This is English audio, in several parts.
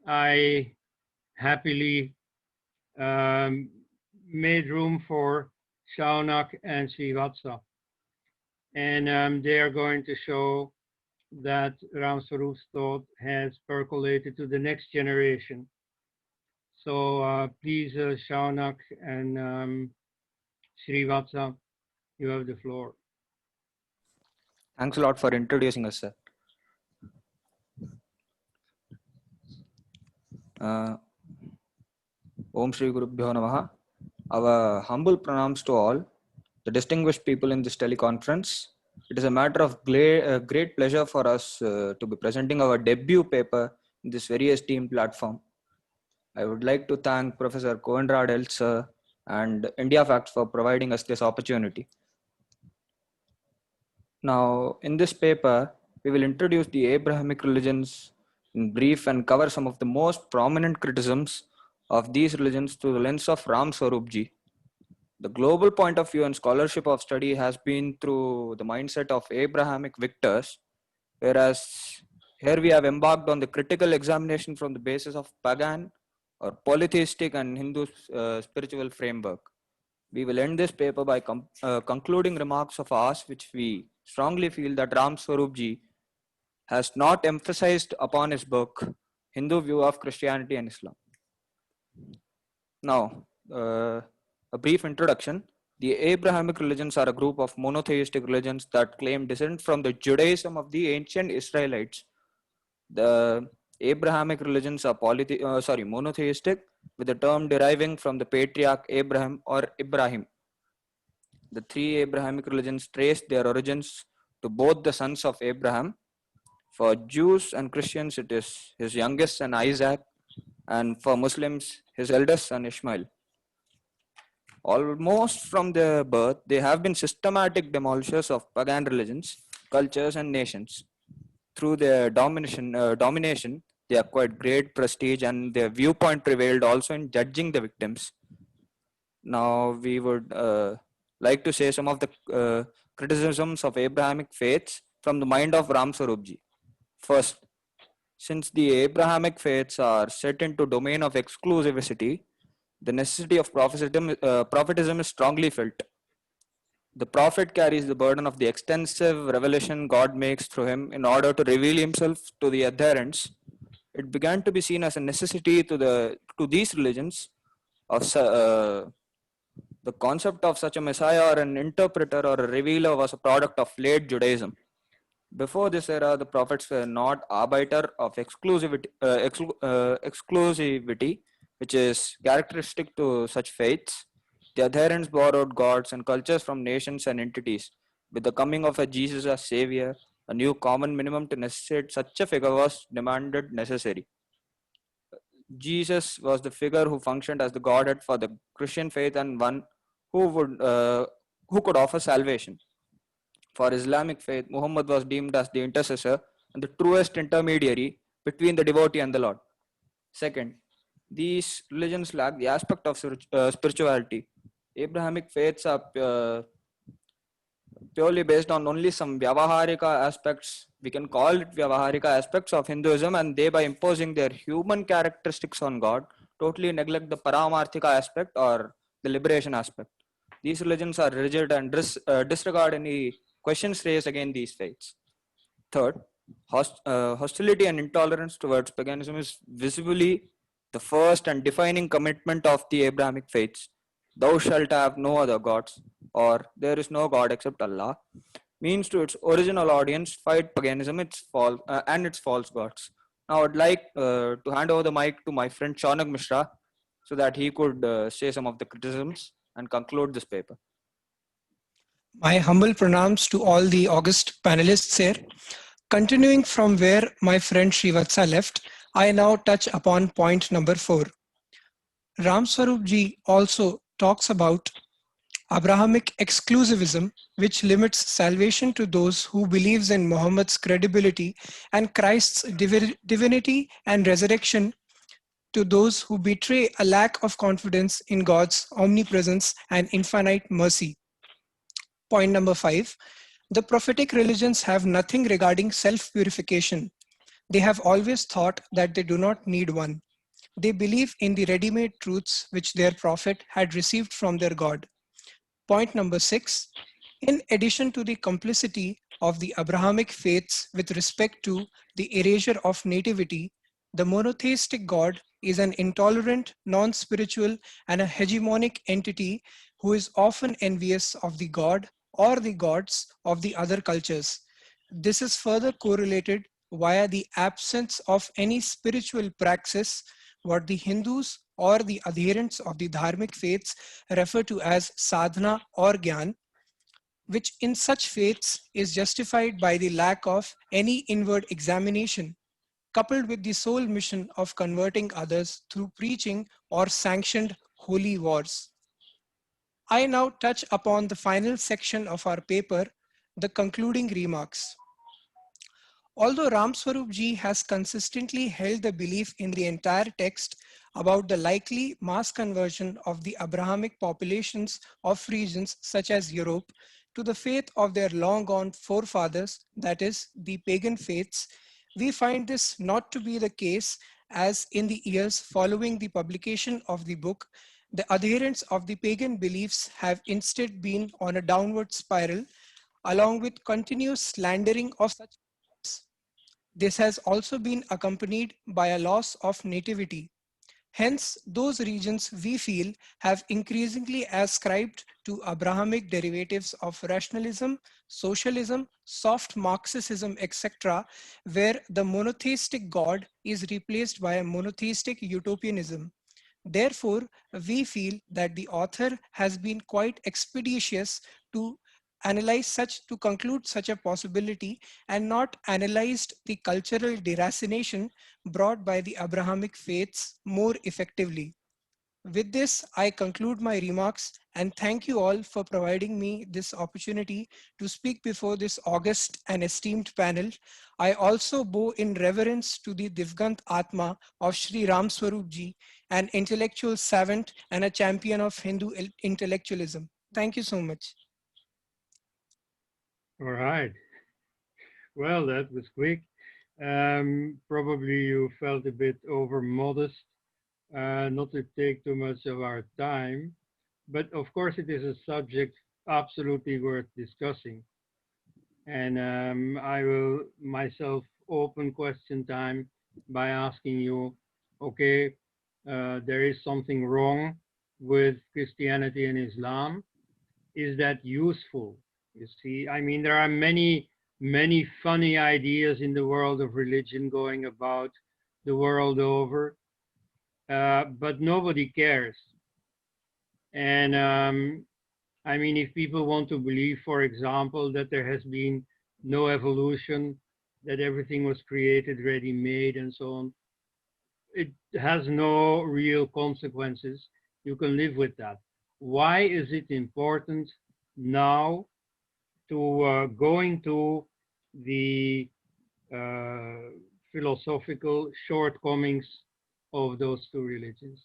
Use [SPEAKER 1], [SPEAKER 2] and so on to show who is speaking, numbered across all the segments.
[SPEAKER 1] I happily um, made room for Shaunak and Srivatsa. And they are going to show that Ramswarup's thought has percolated to the next generation. So please, Shaunak and Srivatsa, you have the floor.
[SPEAKER 2] Thanks a lot for introducing us, sir. Om Shri Guru Bhyo Namaha. Our humble pranams to all the distinguished people in this teleconference. It is a matter of great pleasure for us to be presenting our debut paper in this very esteemed platform. I would like to thank Professor Cohenrad El sir and India Facts for providing us this opportunity. Now, in this paper, we will introduce the Abrahamic religions in brief and cover some of the most prominent criticisms of these religions through the lens of Ram Swarup ji. The global point of view and scholarship of study has been through the mindset of Abrahamic victors, whereas here we have embarked on the critical examination from the basis of pagan or polytheistic and Hindu spiritual framework. We will end this paper by concluding remarks of ours, which we strongly feel that Ram Swarup ji has not emphasized upon his book, Hindu View of Christianity and Islam. Now, a brief introduction. The Abrahamic religions are a group of monotheistic religions that claim descent from the Judaism of the ancient Israelites. The Abrahamic religions are monotheistic, with the term deriving from the patriarch Abraham or Ibrahim. The three Abrahamic religions trace their origins to both the sons of Abraham. For Jews and Christians, it is his youngest son Isaac, and for Muslims, his eldest son Ishmael. Almost from their birth, they have been systematic demolishers of pagan religions, cultures, and nations. Through their domination, they acquired great prestige, and their viewpoint prevailed also in judging the victims. Now, we would like to say some of the criticisms of Abrahamic faiths from the mind of Ram Swarup ji. First, since the Abrahamic faiths are set into domain of exclusivity, the necessity of prophetism is strongly felt. The prophet carries the burden of the extensive revelation God makes through him in order to reveal himself to the adherents. It began to be seen as a necessity to these religions of the concept of such a messiah or an interpreter or a revealer was a product of late Judaism. Before this era, the prophets were not arbiter of exclusivity, which is characteristic to such faiths. The adherents borrowed gods and cultures from nations and entities. With the coming of a Jesus as savior, a new common minimum to necessitate such a figure was demanded necessary. Jesus was the figure who functioned as the Godhead for the Christian faith and one who could offer salvation. For Islamic faith, Muhammad was deemed as the intercessor and the truest intermediary between the devotee and the Lord. Second, these religions lack the aspect of spirituality. Abrahamic faiths are purely based on only some Vyavaharika aspects. We can call it Vyavaharika aspects of Hinduism, and they, by imposing their human characteristics on God, totally neglect the Paramarthika aspect or the liberation aspect. These religions are rigid and disregard any questions raised against these faiths. Third, hostility and intolerance towards paganism is visibly the first and defining commitment of the Abrahamic faiths. Thou shalt have no other gods, or there is no God except Allah, means to its original audience fight paganism and its false gods. Now, I'd like to hand over the mic to my friend Shaunak Mishra so that he could say some of the criticisms and conclude this paper.
[SPEAKER 3] My humble pranams to all the august panelists here. Continuing from where my friend Srivatsa left, I now touch upon point number 4. Ram Swarup ji also talks about Abrahamic exclusivism, which limits salvation to those who believes in Muhammad's credibility and Christ's divinity and resurrection to those who betray a lack of confidence in God's omnipresence and infinite mercy. Point number 5. The prophetic religions have nothing regarding self-purification. They have always thought that they do not need one. They believe in the ready-made truths which their prophet had received from their God. Point number 6. In addition to the complicity of the Abrahamic faiths with respect to the erasure of nativity, the monotheistic God is an intolerant, non-spiritual, and a hegemonic entity who is often envious of the God or the gods of the other cultures. This is further correlated via the absence of any spiritual praxis, what the Hindus or the adherents of the Dharmic faiths refer to as sadhana or gyan, which in such faiths is justified by the lack of any inward examination, coupled with the sole mission of converting others through preaching or sanctioned holy wars. I now touch upon the final section of our paper, the concluding remarks. Although Ramswarup ji has consistently held the belief in the entire text about the likely mass conversion of the Abrahamic populations of regions such as Europe to the faith of their long gone forefathers, that is, the pagan faiths, we find this not to be the case, as in the years following the publication of the book, the adherents of the pagan beliefs have instead been on a downward spiral, along with continuous slandering of such beliefs. This has also been accompanied by a loss of nativity. Hence, those regions we feel have increasingly ascribed to Abrahamic derivatives of rationalism, socialism, soft Marxism, etc., where the monotheistic God is replaced by a monotheistic utopianism. Therefore, we feel that the author has been quite expeditious to to conclude such a possibility and not analyzed the cultural deracination brought by the Abrahamic faiths more effectively. With this, I conclude my remarks and thank you all for providing me this opportunity to speak before this august and esteemed panel. I also bow in reverence to the Divgant Atma of Sri Ram Swarup Ji, an intellectual savant and a champion of Hindu intellectualism. Thank you so much.
[SPEAKER 1] All right. Well, that was quick. Probably you felt a bit over modest, not to take too much of our time, but of course it is a subject absolutely worth discussing. And I will myself open question time by asking you, okay, there is something wrong with Christianity and Islam. Is that useful? You see, I mean, there are many funny ideas in the world of religion going about the world over, but nobody cares. And I mean, if people want to believe, for example, that there has been no evolution, that everything was created ready-made and so on, it has no real consequences. You can live with that. Why is it important now to go into the philosophical shortcomings of those two religions?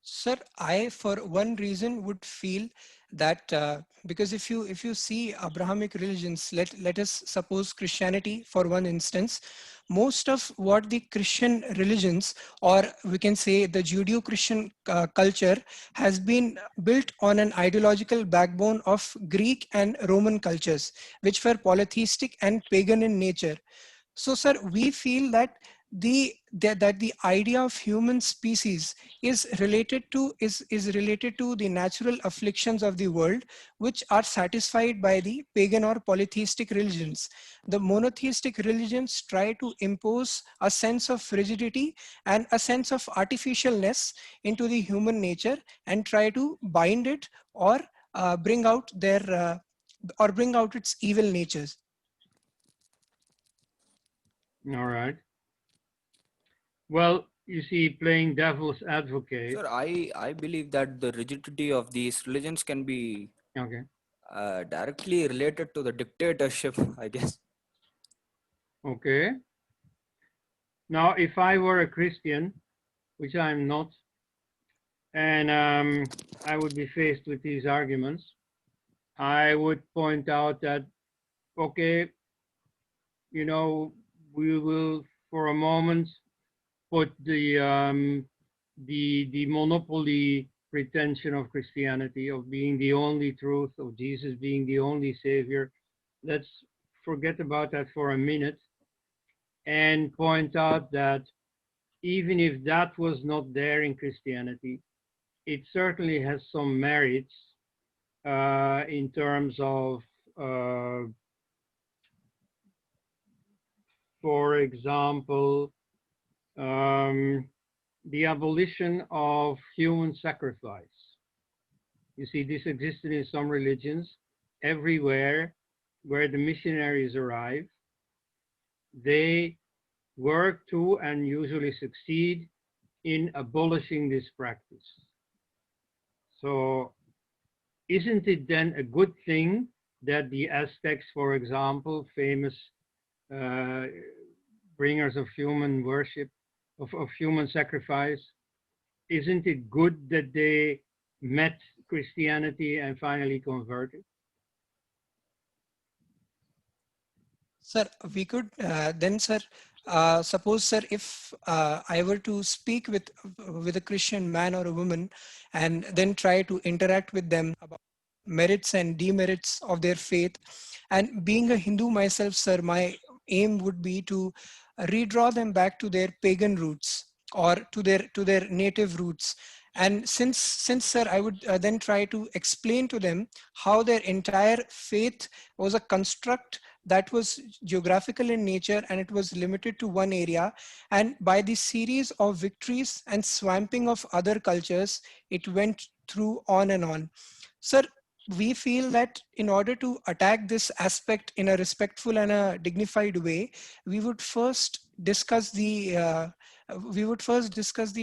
[SPEAKER 3] Sir, I for one reason would feel that because if you see Abrahamic religions, let us suppose Christianity for one instance, most of what the Christian religions, or we can say the Judeo-Christian culture, has been built on an ideological backbone of Greek and Roman cultures, which were polytheistic and pagan in nature. So, sir, we feel that the idea of human species is related to the natural afflictions of the world, which are satisfied by the pagan or polytheistic religions. The monotheistic religions try to impose a sense of rigidity and a sense of artificialness into the human nature and try to bind it or bring out bring out its evil natures.
[SPEAKER 1] All right. Well, you see, playing devil's advocate.
[SPEAKER 2] Sir, I believe that the rigidity of these religions can be
[SPEAKER 1] Okay.
[SPEAKER 2] directly related to the dictatorship, I guess.
[SPEAKER 1] Okay. Now, if I were a Christian, which I'm not, and I would be faced with these arguments, I would point out that, okay, you know, we will for a moment put the monopoly pretension of Christianity, of being the only truth, of Jesus being the only savior. Let's forget about that for a minute and point out that even if that was not there in Christianity, it certainly has some merits in terms of, uh, for example, um, the abolition of human sacrifice. You see, this existed in some religions. Everywhere where the missionaries arrive, they work to and usually succeed in abolishing this practice. So isn't it then a good thing that the Aztecs, for example, famous uh, bringers of human worship, of human sacrifice, isn't it good that they met Christianity and finally converted?
[SPEAKER 3] Sir, we could then, sir, suppose, sir, if I were to speak with a Christian man or a woman, and then try to interact with them about merits and demerits of their faith, and being a Hindu myself, sir, my aim would be to redraw them back to their pagan roots or to their native roots. And since sir, I would then try to explain to them how their entire faith was a construct that was geographical in nature, and it was limited to one area, and by the series of victories and swamping of other cultures, it went through on and on. Sir, we feel that in order to attack this aspect in a respectful and a dignified way, we would first discuss the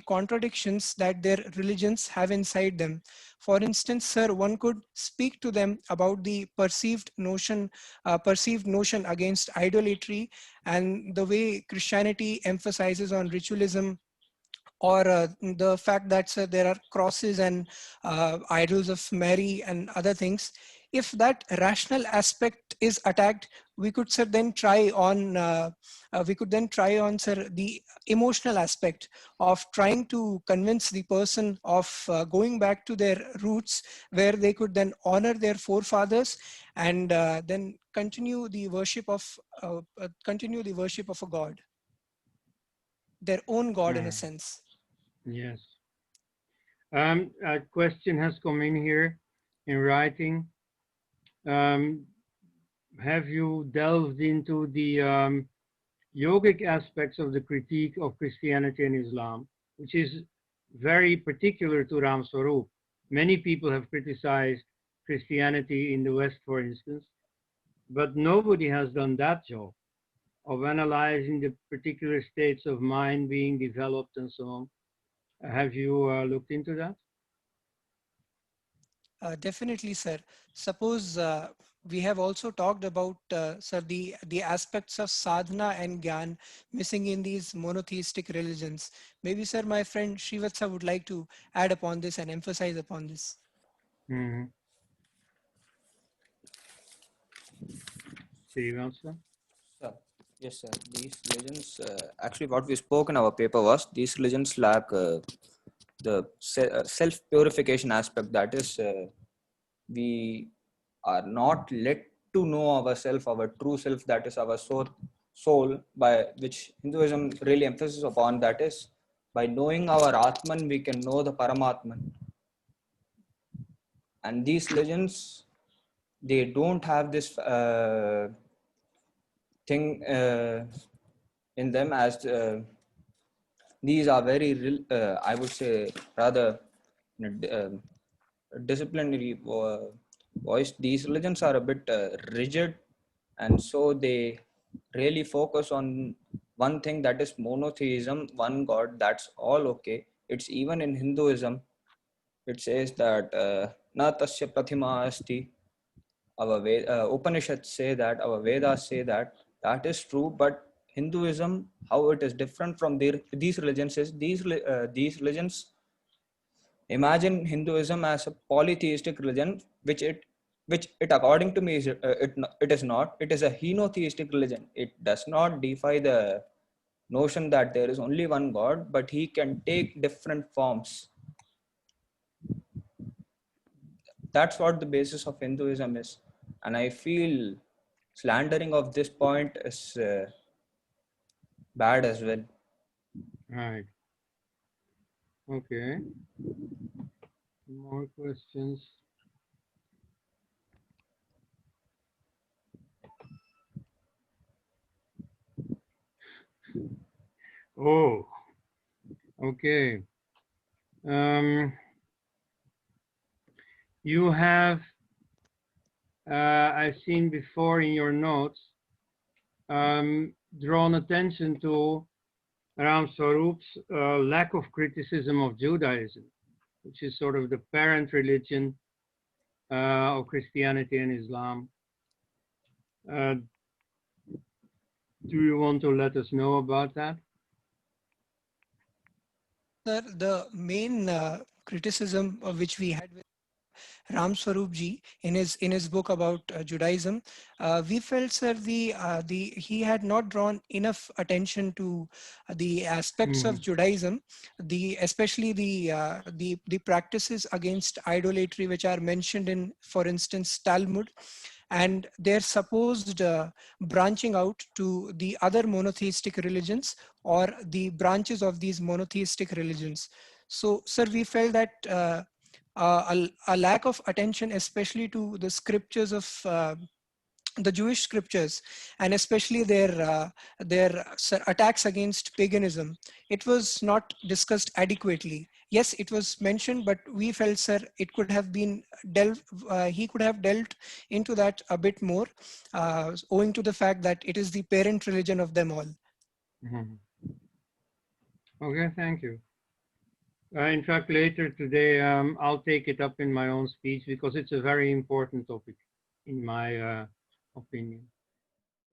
[SPEAKER 3] contradictions that their religions have inside them. For instance, sir, one could speak to them about the perceived notion against idolatry, and the way Christianity emphasizes on ritualism, or the fact that there are crosses and idols of Mary and other things. If that rational aspect is attacked, we could sir then try on sir the emotional aspect of trying to convince the person of going back to their roots, where they could then honor their forefathers, and then continue the worship of a god, their own god in a sense.
[SPEAKER 1] Yes. A question has come in here in writing. Um, have you delved into the yogic aspects of the critique of Christianity and Islam, which is very particular to Ram Swarup? Many people have criticized Christianity in the West, for instance, but nobody has done that job of analyzing the particular states of mind being developed and so on. Have you looked into that?
[SPEAKER 3] Definitely, sir. Suppose we have also talked about, sir, the aspects of sadhana and gyan missing in these monotheistic religions. Maybe, sir, my friend Srivatsa would like to add upon this and emphasize upon this.
[SPEAKER 1] Mm-hmm. Srivatsa?
[SPEAKER 2] Sir. Yes, sir. These legends, actually, what we spoke in our paper was these legends lack the self purification aspect. That is, we are not let to know ourself, our true self, that is our soul, by which Hinduism really emphasizes upon. That is, by knowing our Atman, we can know the Paramatman. And these legends, they don't have this thing in them, as these are very, I would say, rather disciplinary voice. These religions are a bit rigid, and so they really focus on one thing, that is monotheism, one god, that's all okay. It's even in Hinduism, it says that na tasya pratima asti. Our Upanishads say that, our Vedas say that, that is true. But Hinduism, how it is different from these religions is, these religions imagine Hinduism as a polytheistic religion, which it which it according to me is it is not. It is a henotheistic religion. It does not defy the notion that there is only one God, but he can take different forms. That's what the basis of Hinduism is, and I feel slandering of this point is bad as well.
[SPEAKER 1] Right. Okay. More questions? Oh, okay. You have, I've seen before in your notes, drawn attention to Ram Swarup's lack of criticism of Judaism, which is sort of the parent religion of Christianity and Islam. Do you want to let us know about that?
[SPEAKER 3] Sir, the main criticism which we had with Ram Swarup ji in his book about Judaism, we felt, sir, he had not drawn enough attention to the aspects of Judaism, especially the practices against idolatry which are mentioned in, for instance, Talmud, and their supposed branching out to the other monotheistic religions or the branches of these monotheistic religions. So, sir, we felt that a lack of attention, especially to the scriptures of the Jewish scriptures, and especially their attacks against paganism, it was not discussed adequately. Yes, it was mentioned, but we felt, sir, it could have been he could have delved into that a bit more, owing to the fact that it is the parent religion of them all.
[SPEAKER 1] Okay, thank you. In fact, later today, I'll take it up in my own speech because it's a very important topic, in my opinion.